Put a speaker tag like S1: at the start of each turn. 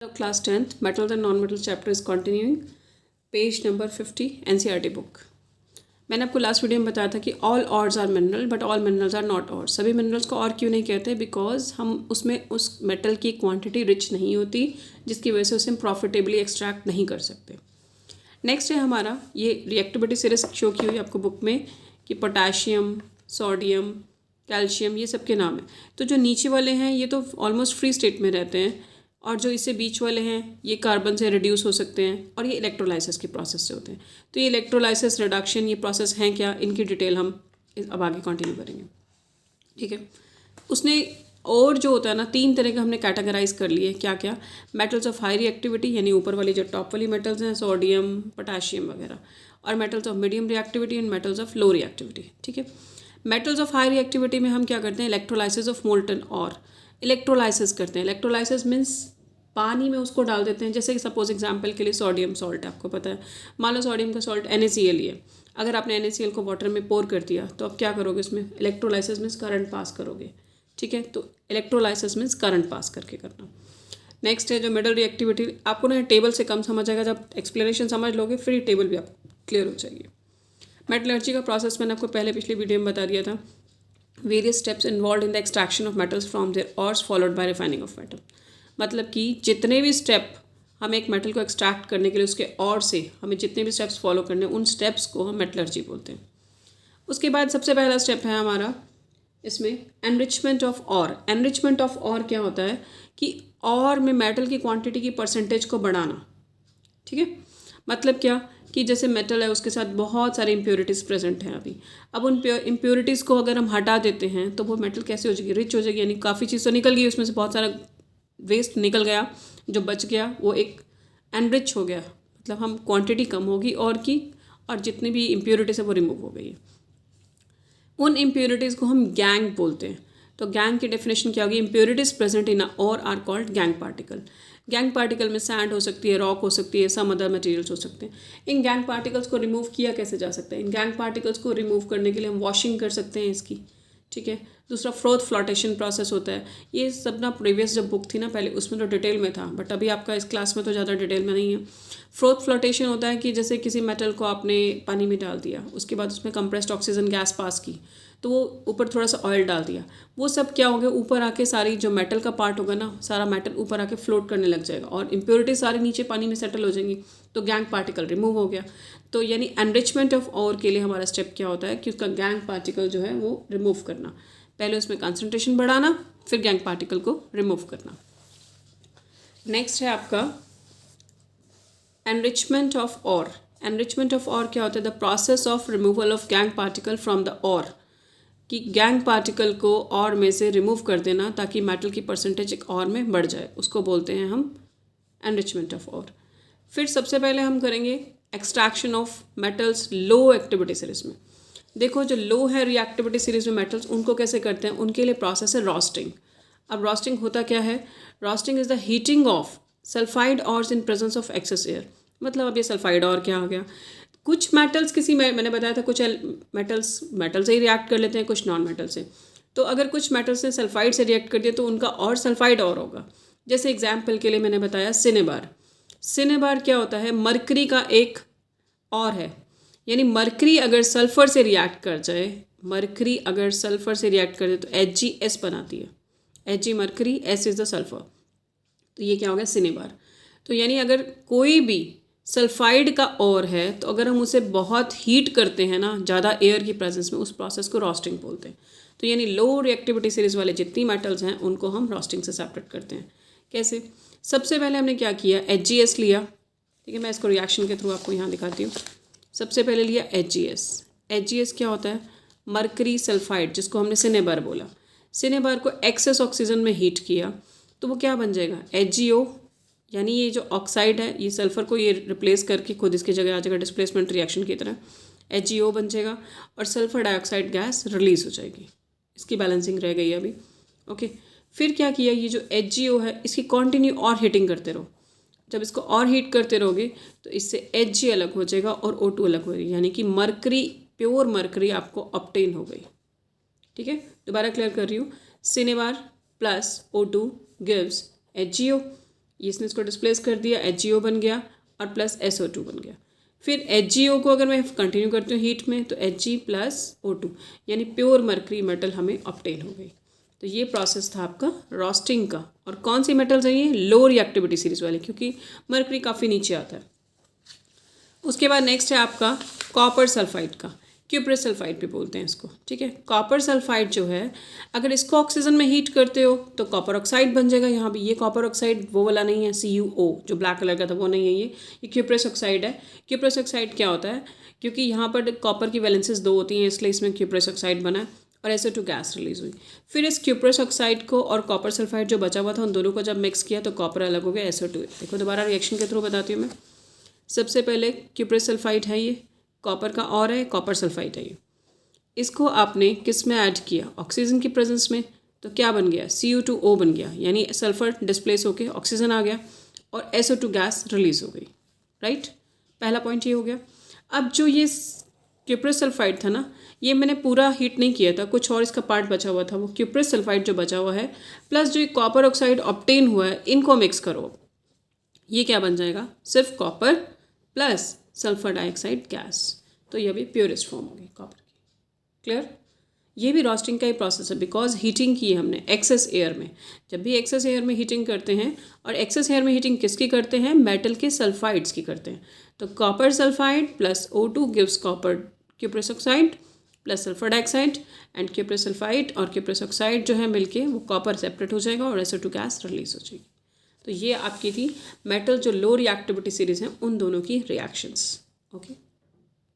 S1: The class 10th metals and non-metals chapter is continuing. Page number 50 NCERT book. मैंने आपको last video में बताया था कि all ores are mineral but all minerals are not ore. सभी minerals को और क्यों नहीं कहते? बिकॉज हम उसमें उस मेटल की क्वांटिटी रिच नहीं होती जिसकी वजह से उसे हम प्रॉफिटेबली एक्सट्रैक्ट नहीं कर सकते. नेक्स्ट है हमारा ये रिएक्टिविटी सीरीज शो की हुई आपको बुक में कि पोटाशियम, सोडियम, कैल्शियम ये सब के नाम है. तो जो नीचे वाले हैं ये तो ऑलमोस्ट फ्री स्टेट में रहते हैं और जो इससे बीच वाले हैं ये कार्बन से रिड्यूस हो सकते हैं और ये इलेक्ट्रोलाइसिस की प्रोसेस से होते हैं. तो ये इलेक्ट्रोलाइसिस रिडक्शन ये प्रोसेस हैं क्या, इनकी डिटेल हम अब आगे कंटिन्यू करेंगे. ठीक है. उसने और जो होता है ना तीन तरह का हमने कैटेगराइज कर लिए. क्या क्या? मेटल्स ऑफ हाई रिएक्टिविटी यानी ऊपर वाली जो टॉप वाली मेटल्स हैं सोडियम, पोटाशियम वगैरह, और metals of medium reactivity and metals of low reactivity. ठीक है. मेटल्स ऑफ हाई रिएक्टिविटी में हम क्या करते हैं? इलेक्ट्रोलाइसिस ऑफ मोल्टन और इलेक्ट्रोलाइसिस करते हैं. इलेक्ट्रोलाइसिस मीन्स पानी में उसको डाल देते हैं. जैसे कि सपोज एग्जांपल के लिए सोडियम सॉल्ट आपको पता है. मान लो सोडियम का सॉल्ट NaCl ही है. अगर आपने NaCl को वाटर में पोर कर दिया तो आप क्या करोगे? इसमें इलेक्ट्रोलाइसिस मीन्स करंट पास करोगे. ठीक है. तो इलेक्ट्रोलाइसिस मीन्स करंट पास करके करना. नेक्स्ट है जो मिडल रिएक्टिविटी. आपको ना टेबल से कम समझ आएगा, जब एक्सप्लेनेशन समझ लोगे फिर ये टेबल भी आपको क्लियर हो जाएगी. मेटलर्जी का प्रोसेस मैंने आपको पहले पिछली वीडियो में बता दिया था. Various steps involve in the extraction of metals from their ores followed by refining of metal. मतलब कि जितने भी स्टेप हम एक मेटल को एक्सट्रैक्ट करने के लिए उसके और से हमें जितने भी स्टेप्स फॉलो करने हैं उन स्टेप्स को हम मेटलर्जी बोलते हैं. उसके बाद सबसे पहला स्टेप है हमारा इसमें enrichment of or. Enrichment of or क्या होता है कि ऑर में मेटल की क्वांटिटी की परसेंटेज को बढ़ाना. ठीक है. मतलब क्या कि जैसे मेटल है उसके साथ बहुत सारे इम्प्योरिटीज़ प्रेजेंट हैं अभी. अब उन इम्प्योरिटीज़ को अगर हम हटा देते हैं तो वो मेटल कैसे हो जाएगी? रिच हो जाएगी. यानी काफ़ी चीज़ तो निकल गई, उसमें से बहुत सारा वेस्ट निकल गया, जो बच गया वो एक एनरिच हो गया. मतलब हम क्वांटिटी कम होगी और की, और जितनी भी इम्प्योरिटीज़ है वो रिमूव हो गई है. उन इम्प्योरिटीज़ को हम गैंग बोलते हैं. तो गैंग की डेफिनेशन क्या होगी? Impurities present in ore are called gangue particle. Gangue particle में सैंड हो सकती है, रॉक हो सकती है, सम अदर मटेरियल्स हो सकते हैं. इन गैंग पार्टिकल्स को रिमूव किया कैसे जा सकता है? इन गैंग पार्टिकल्स को रिमूव करने के लिए हम वॉशिंग कर सकते हैं इसकी. ठीक है. दूसरा फ्रोथ फ्लोटेशन प्रोसेस होता है. ये सब ना प्रीवियस जब बुक थी ना पहले उसमें तो डिटेल में था, बट अभी आपका इस क्लास में तो ज़्यादा डिटेल में नहीं है. फ्रोथ फ्लोटेशन होता है कि जैसे किसी मेटल को आपने पानी में डाल दिया, उसके बाद उसमें कंप्रेस्ड ऑक्सीजन गैस पास की, तो वो ऊपर थोड़ा सा ऑयल डाल दिया, वो सब क्या हो गया? ऊपर आके सारी जो मेटल का पार्ट होगा ना सारा मेटल ऊपर आके फ्लोट करने लग जाएगा और इम्प्योरिटी सारी नीचे पानी में सेटल हो जाएंगी. तो गैंग पार्टिकल रिमूव हो गया. तो यानी एनरिचमेंट ऑफ ऑर के लिए हमारा स्टेप क्या होता है कि उसका गैंग पार्टिकल जो है वो रिमूव करना. पहले उसमें कंसंट्रेशन बढ़ाना, फिर गैंग पार्टिकल को रिमूव करना. नेक्स्ट है आपका enrichment of or. Enrichment of or क्या होता है? The process of removal of gangue particle from the or. कि गैंग पार्टिकल को और में से रिमूव कर देना ताकि मेटल की परसेंटेज एक और में बढ़ जाए, उसको बोलते हैं हम एनरिचमेंट ऑफ ऑर. फिर सबसे पहले हम करेंगे extraction of metals low activity series में. देखो जो लो है रिएक्टिविटी सीरीज में मेटल्स, उनको कैसे करते हैं? उनके लिए प्रोसेस है रोस्टिंग. अब रोस्टिंग होता क्या है? Roasting is the heating of sulphide ores in presence of excess air. मतलब अब ये सल्फाइड और क्या हो गया? कुछ मेटल्स किसी मैंने बताया था कुछ मेटल्स मेटल से ही रिएक्ट कर लेते हैं, कुछ नॉन मेटल से. तो अगर कुछ मेटल्स ने सल्फाइड से रिएक्ट कर दिया तो उनका और सल्फाइड और होगा. जैसे एग्जाम्पल के लिए मैंने बताया सिनेबार. सिनेबार क्या होता है? मरकरी का एक और है. यानी मरकरी अगर सल्फर से रिएक्ट कर जाए, मरकरी अगर सल्फर से रिएक्ट कर दे तो HgS बनाती है. Hg mercury, S is the sulphur. तो ये क्या हो गया? सिनेबार. तो यानी अगर कोई भी सल्फाइड का और है तो अगर हम उसे बहुत हीट करते हैं ना ज़्यादा एयर की प्रेजेंस में, उस प्रोसेस को रोस्टिंग बोलते हैं. तो यानी लो रिएक्टिविटी सीरीज वाले जितनी मेटल्स हैं उनको हम रोस्टिंग से सेपरेट करते हैं. कैसे? सबसे पहले हमने क्या किया? HgS लिया. ठीक है. मैं इसको रिएक्शन के थ्रू आपको यहाँ दिखाती हूँ. सबसे पहले लिया HgS. HgS क्या होता है? मरकरी सल्फाइड, जिसको हमने सिनेबार बोला. सिनेबार को एक्सेस ऑक्सीजन में हीट किया तो वो क्या बन जाएगा? HgO. यानी ये जो ऑक्साइड है ये सल्फ़र को ये रिप्लेस करके खुद इसकी जगह आ जाएगा डिस्प्लेसमेंट रिएक्शन की तरह. HgO बन जाएगा और सल्फ़र डाइऑक्साइड गैस रिलीज़ हो जाएगी. इसकी बैलेंसिंग रह गई अभी. ओके. फिर क्या किया? ये जो HgO है इसकी कंटिन्यू और हीटिंग करते रहो. जब इसको और हीट करते रहोगे तो इससे Hg अलग हो जाएगा और O2 अलग हो जाएगी. यानी कि मरकरी, प्योर मरकरी आपको ऑब्टेन हो गई. ठीक है. दोबारा क्लियर कर रही हूँ. Cinnabar plus O2 gives HgO. इसने इसको डिस्प्लेस कर दिया, HgO बन गया और प्लस SO2 बन गया। फिर HgO को अगर मैं कंटिन्यू करती हूँ हीट में तो Hg प्लस O2 यानी प्योर मर्करी मेटल हमें ऑब्टेन हो गई। तो ये प्रोसेस था आपका रोस्टिंग का। और कौन सी मेटल चाहिए? लो रिएक्टिविटी सीरीज वाले, क्योंकि मर्करी काफ़ी नीचे आता है। उसके बाद नेक्स्ट है आपका कॉपर सल्फाइड का, क्यूप्रस सल्फाइड भी बोलते हैं इसको, ठीक है। कॉपर सल्फाइड जो है, अगर इसको ऑक्सीजन में हीट करते हो तो कॉपर ऑक्साइड बन जाएगा। यहाँ भी ये कॉपर ऑक्साइड वो वाला नहीं है, CuO जो ब्लैक कलर का था वो नहीं है, ये क्यूप्रस ऑक्साइड है। क्यूप्रस ऑक्साइड क्या होता है? क्योंकि यहाँ पर कॉपर की वैलेंसेस 2 होती हैं, इसलिए इसमें क्यूप्रस ऑक्साइड बना है और SO2 गैस रिलीज हुई। फिर इस क्यूप्रस ऑक्साइड को और कॉपर सल्फाइड जो बचा हुआ था उन दोनों को जब मिक्स किया तो कॉपर अलग हो गया, SO2। देखो दोबारा रिएक्शन के थ्रू बताती हूँ मैं। सबसे पहले क्यूप्रस सल्फाइड है, ये कॉपर का और है, कॉपर सल्फाइड है ये। इसको आपने किस में ऐड किया? ऑक्सीजन की प्रेजेंस में। तो क्या बन गया? Cu2O बन गया, यानी सल्फर डिस्प्लेस होके ऑक्सीजन आ गया और SO2 गैस रिलीज हो गई, राइट। पहला पॉइंट ये हो गया। अब जो ये क्यूप्रस सल्फाइड था ना, ये मैंने पूरा हीट नहीं किया था, कुछ और इसका पार्ट बचा हुआ था, वो क्यूप्रस सल्फाइड जो बचा हुआ है प्लस जो कॉपर ऑक्साइड ऑब्टेन हुआ है, इनको मिक्स करो। ये क्या बन जाएगा? सिर्फ copper plus sulphur dioxide gas. तो ये भी प्योरेस्ट फॉर्म होगी कॉपर की। क्लियर? ये भी रोस्टिंग का ही प्रोसेस है, बिकॉज हीटिंग की है हमने एक्सेस एयर में। जब भी एक्सेस एयर में हीटिंग करते हैं, और एक्सेस एयर में हीटिंग किसकी करते हैं? मेटल के सल्फाइड्स की करते हैं। तो copper sulphide plus O2 gives copper cuprous oxide plus sulphur dioxide, and cuprous sulphide और क्यूप्रस ऑक्साइड जो है मिलके वो कॉपर सेपरेट हो जाएगा और SO2 गैस रिलीज हो जाएगी। तो ये आपकी थी मेटल जो लो रिएक्टिविटी सीरीज हैं उन दोनों की रिएक्शंस। ओके।